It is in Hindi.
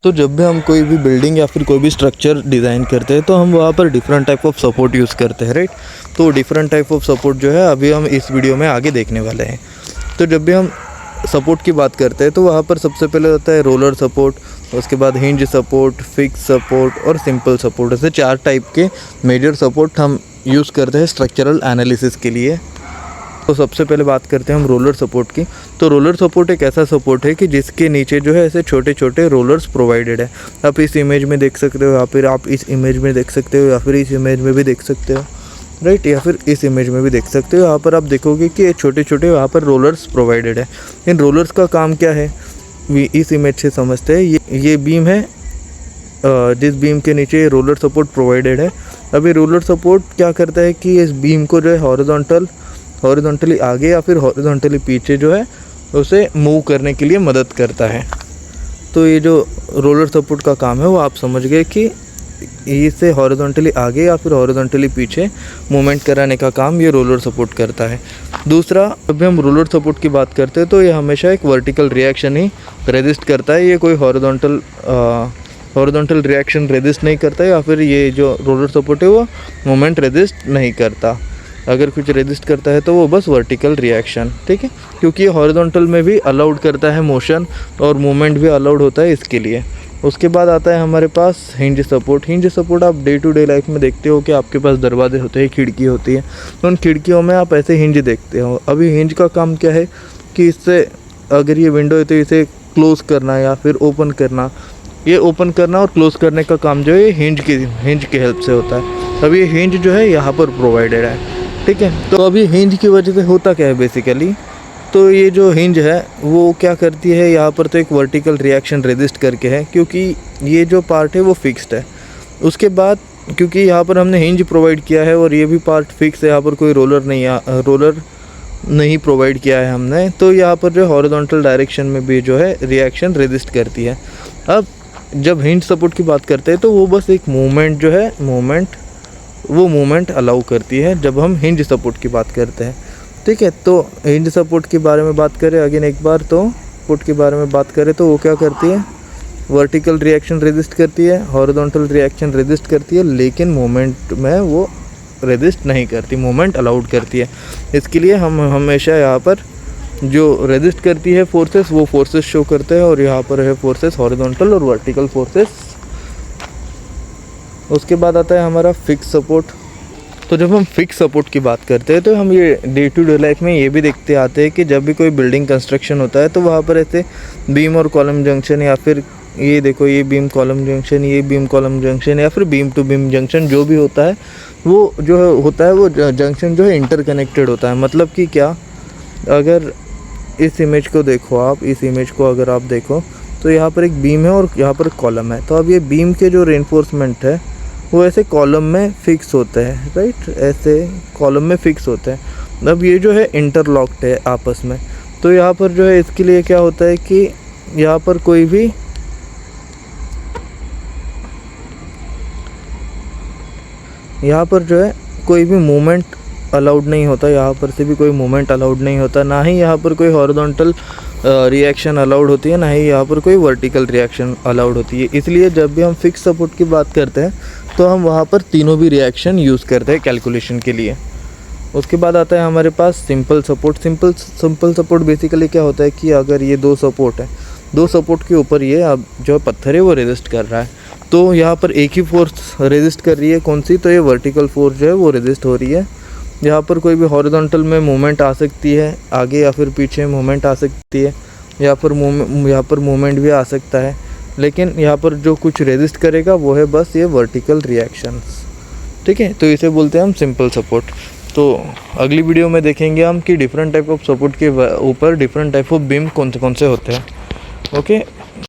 तो जब भी हम कोई भी बिल्डिंग या फिर कोई भी स्ट्रक्चर डिज़ाइन करते हैं तो हम वहाँ पर different type of support use करते हैं, राइट। तो डिफरेंट टाइप ऑफ सपोर्ट जो है अभी हम इस वीडियो में आगे देखने वाले हैं। तो जब भी हम सपोर्ट की बात करते हैं तो वहाँ पर सबसे पहले होता है रोलर सपोर्ट, उसके बाद हिंज सपोर्ट, फिक्स सपोर्ट और सिंपल सपोर्ट। ऐसे 4 टाइप के मेजर सपोर्ट हम यूज़ करते हैं स्ट्रक्चरल एनालिसिस के लिए। तो सबसे पहले बात करते हैं हम रोलर सपोर्ट की। तो रोलर सपोर्ट एक ऐसा सपोर्ट है कि जिसके नीचे जो है ऐसे छोटे छोटे रोलर्स प्रोवाइडेड है। आप इस इमेज में देख सकते हो, या फिर आप इस इमेज में देख सकते हो, या फिर इस इमेज में भी देख सकते हो, राइट, या फिर इस इमेज में भी देख सकते हो। यहाँ पर आप देखोगे कि ये छोटे छोटे यहाँ पर रोलर्स प्रोवाइडेड है। इन रोलर्स का काम क्या है इस इमेज से समझते हैं। ये बीम है, जिस बीम के नीचे रोलर सपोर्ट प्रोवाइडेड है। अब ये रोलर सपोर्ट क्या करता है कि इस बीम को जो है हॉरिजॉन्टली आगे या फिर हॉरिजॉन्टली पीछे जो है उसे मूव करने के लिए मदद करता है। तो ये जो रोलर सपोर्ट का काम है वो आप समझ गए कि इसे हॉरिजॉन्टली आगे या फिर हॉरिजॉन्टली पीछे मूवमेंट कराने का काम ये रोलर सपोर्ट करता है। दूसरा, जब हम रोलर सपोर्ट की बात करते हैं तो ये हमेशा एक वर्टिकल रिएक्शन ही रेजिस्ट करता है। ये कोई हॉरिजॉन्टल रिएक्शन रेजिस्ट नहीं करता है, या फिर ये जो रोलर सपोर्ट है वो मोमेंट रेजिस्ट नहीं करता। अगर कुछ रेजिस्ट करता है तो वो बस वर्टिकल रिएक्शन, ठीक है, क्योंकि ये हॉरिजॉन्टल में भी अलाउड करता है मोशन और मूवमेंट भी अलाउड होता है इसके लिए। उसके बाद आता है हमारे पास हिंज सपोर्ट। हिंज सपोर्ट आप डे टू डे लाइफ में देखते हो कि आपके पास दरवाजे होते हैं, खिड़की होती है, तो उन खिड़कियों में आप ऐसे हिंज देखते हो। अभी हिंज का काम क्या है कि इससे अगर ये विंडो है तो इसे क्लोज़ करना या फिर ओपन करना, ये ओपन करना और क्लोज़ करने का काम जो है हिंज की हेल्प से होता है। अब ये हिंज जो है यहाँ पर प्रोवाइडेड है, ठीक है। तो अभी हिंज की वजह से होता क्या है बेसिकली, तो ये जो हिंज है वो क्या करती है, यहाँ पर तो एक वर्टिकल रिएक्शन रेजिस्ट करके है, क्योंकि ये जो पार्ट है वो फिक्स्ड है। उसके बाद क्योंकि यहाँ पर हमने हिंज प्रोवाइड किया है और ये भी पार्ट फिक्स है, यहाँ पर कोई रोलर नहीं प्रोवाइड किया है हमने, तो यहाँ पर जो हॉरिजॉन्टल डायरेक्शन में भी जो है रिएक्शन रेजिस्ट करती है। अब जब हिंज सपोर्ट की बात करते हैं तो वो बस एक मूवमेंट जो है मूवमेंट अलाउ करती है जब हम हिंज सपोर्ट की बात करते हैं, ठीक है। तो हिंज सपोर्ट के बारे में बात करें अगेन एक बार, तो पुट के बारे में बात करें तो वो क्या करती है, वर्टिकल रिएक्शन रेजिस्ट करती है, हॉरिजॉन्टल रिएक्शन रेजिस्ट करती है, लेकिन मोमेंट में वो रेजिस्ट नहीं करती, मोमेंट अलाउड करती है। इसके लिए हम हमेशा यहाँ पर जो रेजिस्ट करती है फोर्सेस वो फोर्सेस शो करते हैं, और यहाँ पर है फोर्सेस हॉरिजॉन्टल और वर्टिकल फोर्सेस। उसके बाद आता है हमारा फिक्स सपोर्ट। तो जब हम फिक्स सपोर्ट की बात करते हैं तो हम ये डे टू डे लाइफ में ये भी देखते आते हैं कि जब भी कोई बिल्डिंग कंस्ट्रक्शन होता है तो वहाँ पर ऐसे बीम और कॉलम जंक्शन, या फिर ये देखो ये बीम कॉलम जंक्शन, ये बीम कॉलम जंक्शन, या फिर बीम टू बीम जंक्शन जो भी होता है वो जंक्शन जो है इंटरकनेक्टेड होता है। मतलब कि क्या, अगर इस इमेज को देखो आप, इस इमेज को अगर आप देखो तो यहाँ पर एक बीम है और यहाँ पर कॉलम है। तो अब ये बीम के जो रेनफोर्समेंट है वो ऐसे कॉलम में फिक्स होते हैं, राइट, ऐसे कॉलम में फिक्स होते हैं। अब ये जो है इंटरलॉक्ड है आपस में। तो यहाँ पर जो है इसके लिए क्या होता है कि यहाँ पर कोई भी मूवमेंट अलाउड नहीं होता, यहाँ पर से भी कोई मूवमेंट अलाउड नहीं होता, ना ही यहाँ पर कोई हॉरिजॉन्टल रिएक्शन अलाउड होती है, ना ही यहाँ पर कोई वर्टिकल रिएक्शन अलाउड होती है। इसलिए जब भी हम फिक्स सपोर्ट की बात करते हैं तो हम वहाँ पर तीनों भी रिएक्शन यूज़ करते हैं कैलकुलेशन के लिए। उसके बाद आता है हमारे पास simple support. Simple support basically क्या होता है कि अगर ये 2 सपोर्ट है, 2 सपोर्ट के ऊपर ये अब जो पत्थर है वो रेजिस्ट कर रहा है, तो यहाँ पर एक ही फोर्स रेजिस्ट कर रही है, कौन सी, तो ये वर्टिकल फोर्स जो है वो रेजिस्ट हो रही है। यहाँ पर कोई भी हॉरिजॉन्टल में मूवमेंट आ सकती है, आगे या फिर पीछे मूवमेंट आ सकती है, यहाँ पर मूवमेंट भी आ सकता है, लेकिन यहाँ पर जो कुछ रेजिस्ट करेगा वो है बस ये वर्टिकल रिएक्शंस, ठीक है। तो इसे बोलते हैं हम सिंपल सपोर्ट। तो अगली वीडियो में देखेंगे हम कि डिफरेंट टाइप ऑफ सपोर्ट के ऊपर डिफरेंट टाइप ऑफ बीम कौन से होते हैं। ओके।